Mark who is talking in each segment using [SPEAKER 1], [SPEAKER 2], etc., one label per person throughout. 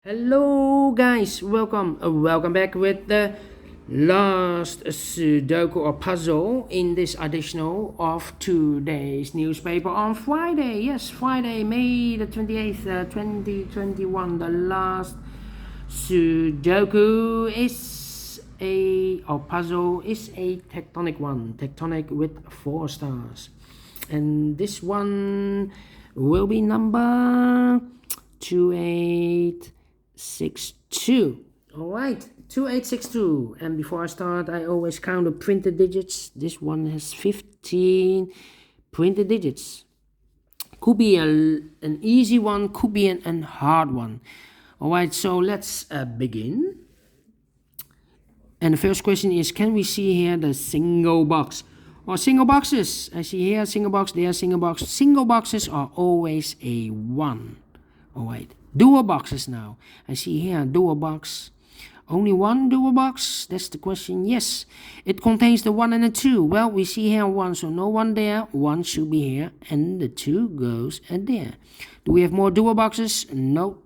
[SPEAKER 1] Hello guys, welcome back with the last Sudoku or puzzle in this additional of today's newspaper on Friday. Yes, Friday, May the 28th, 2021. The last Sudoku is puzzle is a Tectonic one, Tectonic with 4 stars. And this one will be number 2862. All right, 2862. And before I start, I always count the printed digits. This one has 15 printed digits. Could be an easy one, could be an hard one. All right, so let's begin. And the first question is, can we see here the single box or single boxes? I see here single box, there single box. Single boxes are always a 1. All right, dual boxes now. I see here dual box. Only one dual box? That's the question. Yes, it contains the 1 and the 2. Well, we see here 1, so no 1 there. 1 should be here, and the 2 goes there. Do we have more dual boxes? No.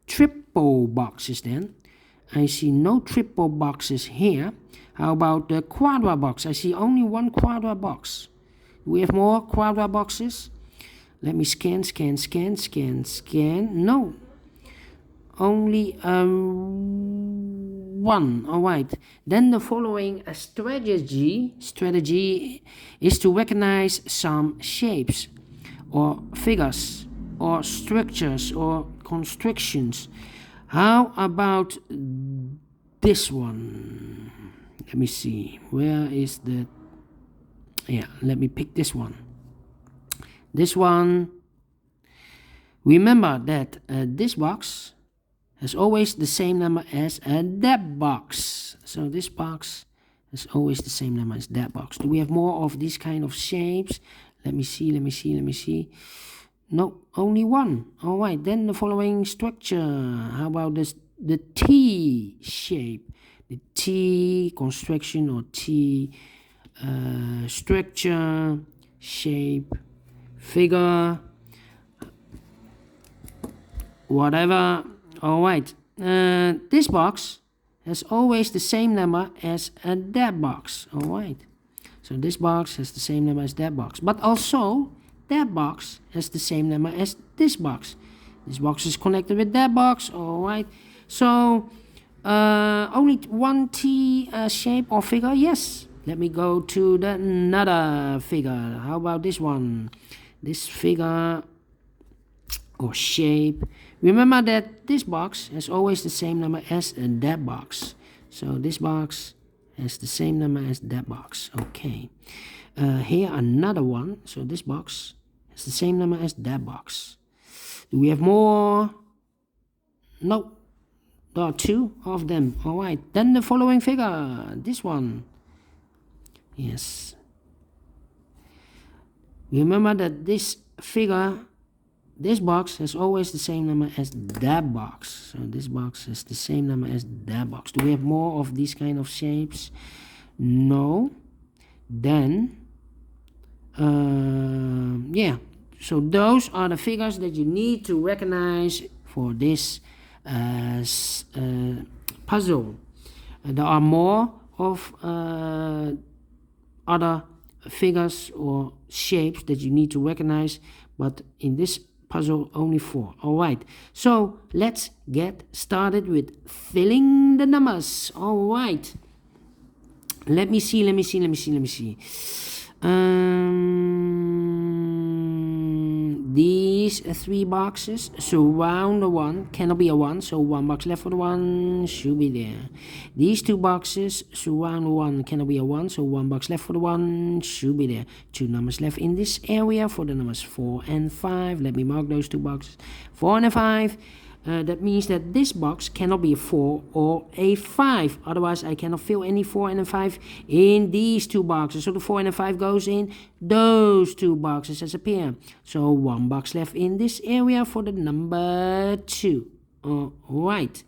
[SPEAKER 1] Triple boxes then. I see no triple boxes here. How about the quadra box? I see only 1 quadra box. Do we have more quadra boxes? Let me scan. No. Only 1. All right. Then the following strategy is to recognize some shapes or figures or structures or constructions. How about this one? Let me see. Where is the... Yeah, let me pick this one. This one, remember that this box has always the same number as that box. So this box has always the same number as that box. Do we have more of these kind of shapes? Let me see. No, only 1. All right, then the following structure. How about this? The T shape, the T construction or T structure, shape, figure, whatever. All right, this box has always the same number as that box. All right, so this box has the same number as that box, but also that box has the same number as this box. This box is connected with that box. All right, so only 1 T shape or figure. Yes, let me go to another figure. How about this one? This figure or shape. Remember that this box has always the same number as that box. So this box has the same number as that box. Okay. Here another one. So this box has the same number as that box. Do we have more? No. There are 2 of them. All right. Then the following figure. This one. Yes. Remember that this figure, this box has always the same number as that box. So this box has the same number as that box. Do we have more of these kind of shapes? No. Then, yeah. So those are the figures that you need to recognize for this puzzle. There are more of other figures or shapes that you need to recognize, but in this puzzle only 4. All right, so let's get started with filling the numbers. All right, let me see. These 3 boxes surround the 1, cannot be a 1, so 1 box left for the 1 should be there. These 2 boxes surround the 1, cannot be a 1, so 1 box left for the 1 should be there. 2 numbers left in this area for the numbers 4 and 5. Let me mark those 2 boxes, 4 and 5. That means that this box cannot be a 4 or a 5. Otherwise, I cannot fill any 4 and a 5 in these 2 boxes. So the 4 and a 5 goes in those 2 boxes as a pair. So 1 box left in this area for the number 2. All right.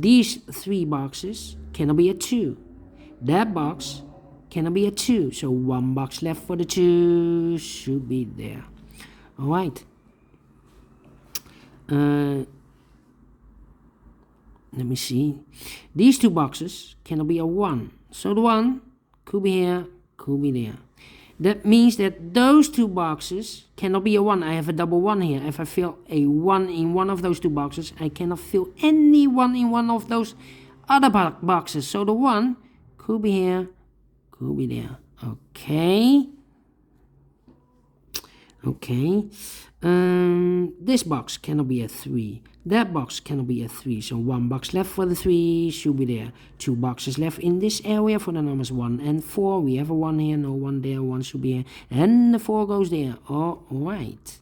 [SPEAKER 1] These 3 boxes cannot be a 2. That box cannot be a 2. So 1 box left for the 2 should be there. All right. Let me see. These two boxes cannot be a 1. So the 1 could be here, could be there. That means that those two boxes cannot be a 1. I have a double 1 here. If I fill a 1 in one of those two boxes, I cannot fill any 1 in one of those other boxes. So the 1 could be here, could be there. Okay. Okay. This box cannot be a 3. That box cannot be a 3. So 1 box left for the 3 should be there. 2 boxes left in this area for the numbers 1 and 4. We have a 1 here, no 1 there, 1 should be here. And the 4 goes there. Alright.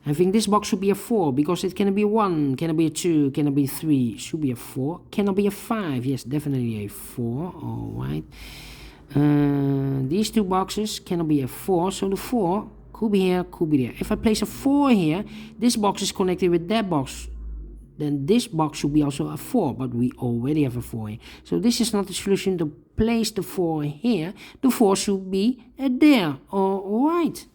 [SPEAKER 1] I think this box should be a 4 because it cannot be a 1, cannot be a 2, cannot be a 3. Should be a 4. Cannot be a 5. Yes, definitely a 4. Alright. These two boxes cannot be a 4, so the 4 could be here, could be there. If I place a 4 here, this box is connected with that box, then this box should be also a 4, but we already have a 4 here. So this is not the solution to place the 4 here. The 4 should be there. Alright.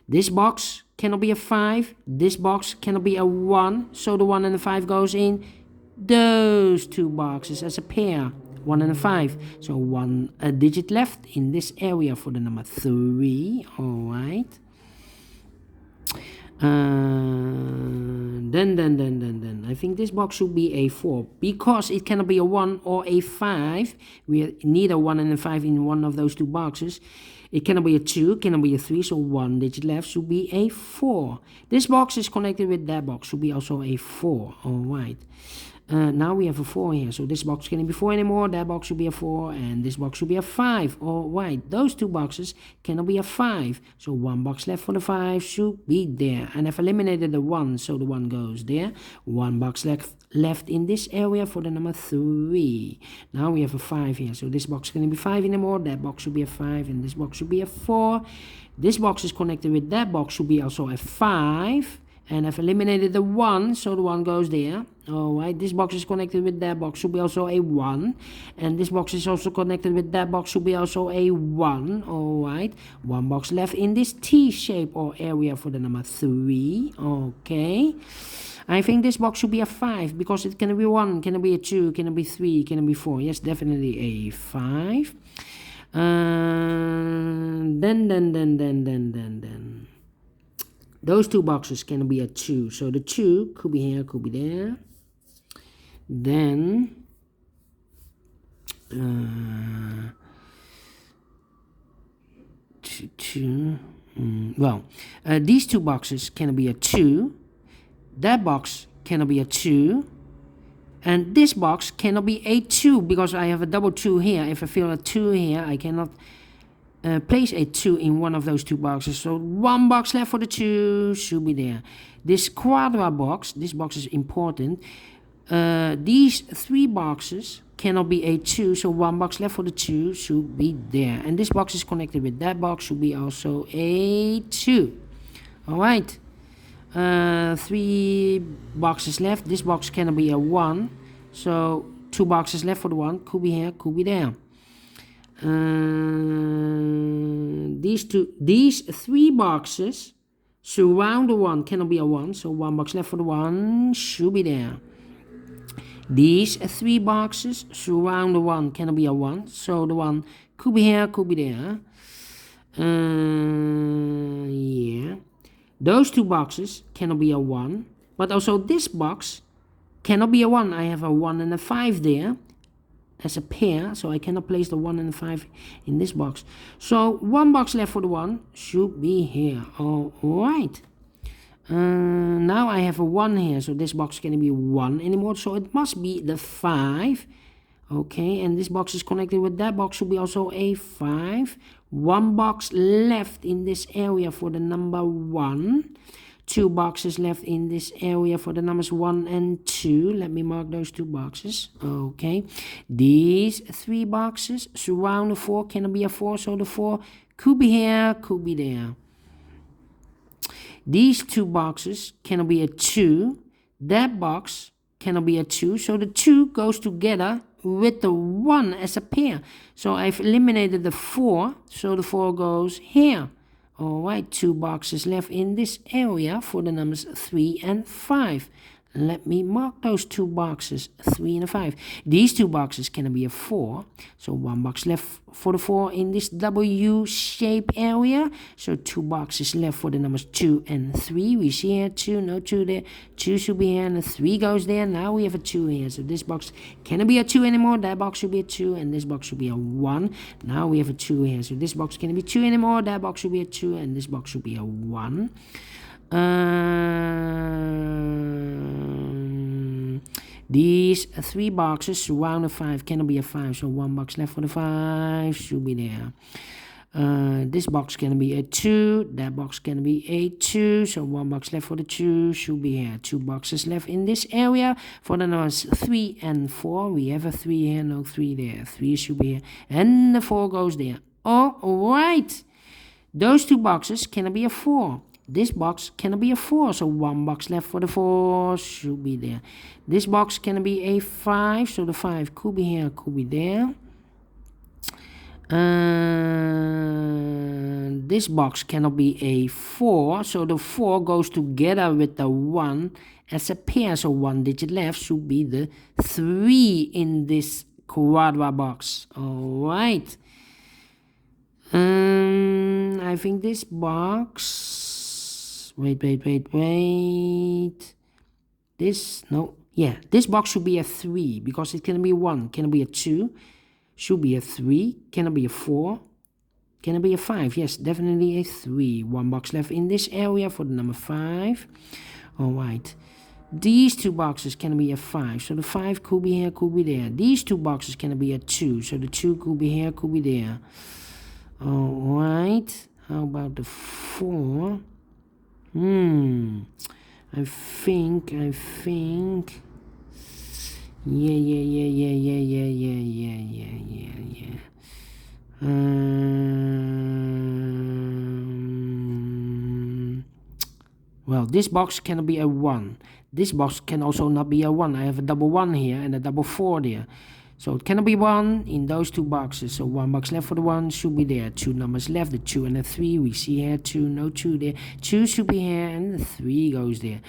[SPEAKER 1] This box cannot be a 5. This box cannot be a 1, so the 1 and the 5 goes in those two boxes as a pair, 1 and a 5. So a digit left in this area for the number 3. Alright. Then I think this box should be a 4 because it cannot be a 1 or a 5. We have neither 1 and a 5 in one of those two boxes. It cannot be a 2, cannot be a 3, so 1 digit left should be a 4. This box is connected with that box, should be also a 4. Alright. Now we have a 4 here, so this box cannot be 4 anymore, that box should be a 4, and this box should be a 5. Alright, those two boxes cannot be a 5, so 1 box left for the 5 should be there. And I've eliminated the 1, so the 1 goes there. 1 box left in this area for the number 3. Now we have a 5 here, so this box cannot be 5 anymore, that box should be a 5, and this box should be a 4. This box is connected with that box, should be also a 5. And I've eliminated the 1, so the 1 goes there. Alright, this box is connected with that box, should be also a 1. And this box is also connected with that box, should be also a 1. Alright, 1 box left in this T shape or area for the number 3. Okay. I think this box should be a 5 because it can be 1, can be a 2, can be 3, can be 4. Yes, definitely a 5. Then. Those two boxes can be a 2, so the 2 could be here, could be there. Then these two boxes can be a 2. That box cannot be a 2. And this box cannot be a 2 because I have a double 2 here. If I fill a 2 here, I cannot place a 2 in one of those two boxes. So 1 box left for the 2 should be there. This quadra box, this box is important. These 3 boxes cannot be a 2, so 1 box left for the 2 should be there. And this box is connected with that box, should be also a 2. Alright. 3 boxes left. This box cannot be a 1, so 2 boxes left for the 1, could be here, could be there. These 3 boxes surround the 1, cannot be a 1, so 1 box left for the 1 should be there. These 3 boxes surround the 1, cannot be a 1, so the 1 could be here, could be there. Yeah. Those 2 boxes cannot be a 1, but also this box cannot be a 1. I have a 1 and a 5 there as a pair, so I cannot place the 1 and the 5 in this box. So 1 box left for the 1 should be here. Alright. Now I have a 1 here, so this box cannot be 1 anymore, so it must be the 5. Okay, and this box is connected with that box, should be also a 5. 1 box left in this area for the number 1. 2 boxes left in this area for the numbers 1 and 2. Let me mark those 2 boxes. Okay, these 3 boxes surround the 4, cannot be a 4, so the 4 could be here, could be there. These 2 boxes cannot be a 2. That box cannot be a 2, so the 2 goes together with the 1 as a pair. So I've eliminated the 4, so the 4 goes here. Alright, 2 boxes left in this area for the numbers 3 and 5. Let me mark those 2 boxes, 3 and 5. These 2 boxes can be a 4. So 1 box left for the 4 in this W shape area. So 2 boxes left for the numbers 2 and 3. We see here 2, no 2 there. 2 should be here and the 3 goes there. Now we have a 2 here. So this box cannot be a 2 anymore. That box should be a 2 and this box should be a 1. Now we have a 2 here. So this box cannot be 2 anymore. That box should be a 2 and this box should be a 1. These 3 boxes surround a 5 cannot be a 5, so 1 box left for the 5 should be there. This box can be a 2, that box can be a 2, so 1 box left for the 2 should be here. 2 boxes left in this area for the numbers 3 and 4. We have a 3 here, no 3 there. 3 should be here, and the 4 goes there. Alright, those 2 boxes can be a 4. This box can be a 4, so 1 box left for the 4 should be there. This box can be a 5, so the 5 could be here, could be there. This box cannot be a 4, so the 4 goes together with the 1 as a pair, so 1 digit left should be the 3 in this quadra box. Alright. I think this box... Wait. This, no. Yeah, this box should be a 3 because it can be 1, can be a 2, should be a 3, can be a 4, can be a 5. Yes, definitely a 3. 1 box left in this area for the number 5. Alright. These 2 boxes can be a 5, so the 5 could be here, could be there. These 2 boxes can be a 2, so the 2 could be here, could be there. Alright. How about the 4? I think. Yeah. Well, this box cannot be a 1. This box can also not be a 1. I have a double 1 here and a double 4 there. So it cannot be 1 in those 2 boxes. So 1 box left for the 1 should be there. 2 numbers left, the 2 and the 3. We see here 2, no 2 there. 2 should be here and the 3 goes there.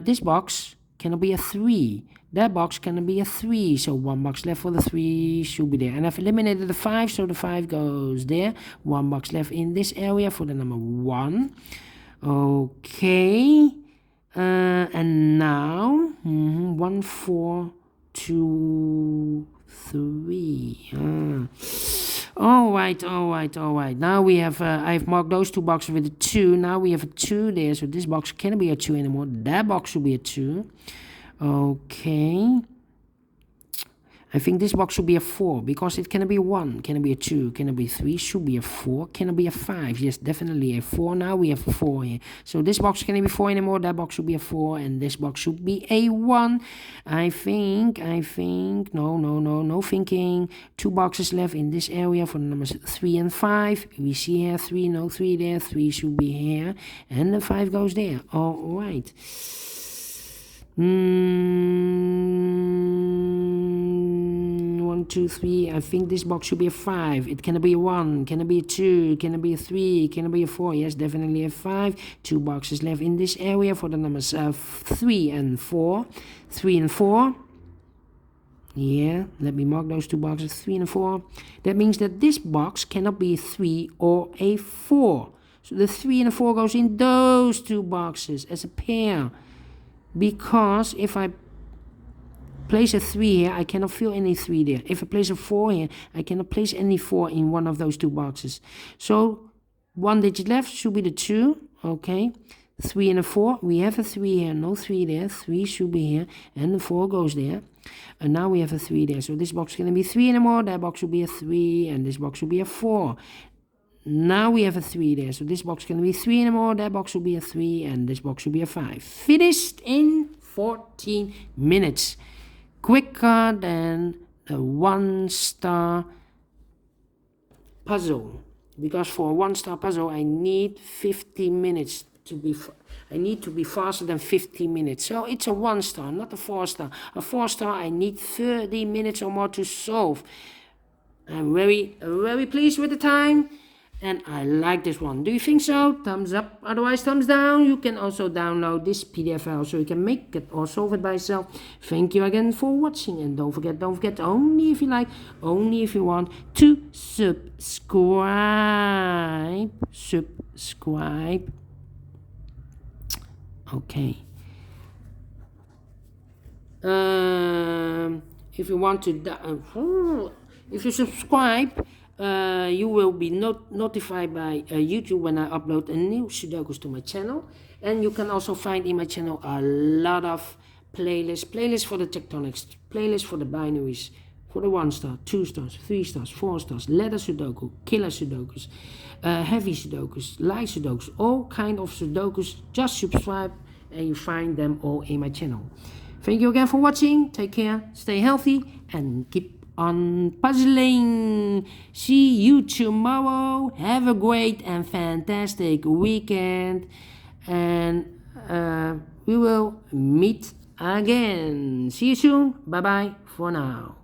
[SPEAKER 1] This box cannot be a 3. That box cannot be a 3. So 1 box left for the 3 should be there. And I've eliminated the 5, so the 5 goes there. 1 box left in this area for the number 1. Okay. And now 1, 4, 2, 3. Alright. Now we have, I've marked those 2 boxes with a 2. Now we have a 2 there, so this box can't be a 2 anymore. That box should be a 2. Okay. I think this box should be a 4 because it can be 1, can be a 2, can be 3, should be a 4, can be a 5. Yes, definitely a 4. Now we have a 4 here. So this box can't be 4 anymore. That box should be a 4 and this box should be a 1. I think. No thinking. 2 boxes left in this area for the numbers 3 and 5. We see here 3, no 3 there. 3 should be here and the 5 goes there. Alright. 1, 2, 3. I think this box should be a 5. It can be a 1, can be a 2, can be a 3, can be a 4. Yes, definitely a 5. 2 boxes left in this area for the numbers 3 and 4. 3 and 4. Yeah, let me mark those 2 boxes, 3 and 4. That means that this box cannot be a 3 or a 4. So the 3 and the 4 goes in those 2 boxes as a pair. Because if I place a 3 here, I cannot fill any 3 there. If I place a 4 here, I cannot place any 4 in one of those 2 boxes. So 1 digit left should be the 2. Okay. 3 and a 4. We have a 3 here, no 3 there. 3 should be here, and the 4 goes there. And now we have a 3 there. So this box can be 3 anymore. That box should be a 3, and this box should be a 4. Now we have a 3 there. So this box can be 3 anymore. That box should be a 3, and this box should be a 5. Finished in 14 minutes. Quicker than the 1-star puzzle. Because for a 1-star puzzle, I need 50 minutes to be faster than 15 minutes. So it's a 1 star, not a 4 star. A 4 star, I need 30 minutes or more to solve. I'm very pleased with the time, and I like this one. Do you think so? Thumbs up, otherwise thumbs down. You can also download this PDF file so you can make it or solve it by yourself. Thank you again for watching, and don't forget, only if you like, only if you want, to subscribe. Okay. If you want to, if you subscribe, you will be notified by YouTube when I upload a new Sudokus to my channel. And you can also find in my channel a lot of playlists for the tectonics, playlists for the binaries, for the 1 star, 2 stars, 3 stars, 4 stars, ladder Sudoku, killer Sudokus, heavy Sudokus, light Sudokus, all kind of Sudokus. Just subscribe and you find them all in my channel. Thank you again for watching. Take care, stay healthy, and keep on puzzling. See you tomorrow. Have a great and fantastic weekend, and we will meet again. See you soon. Bye bye for now.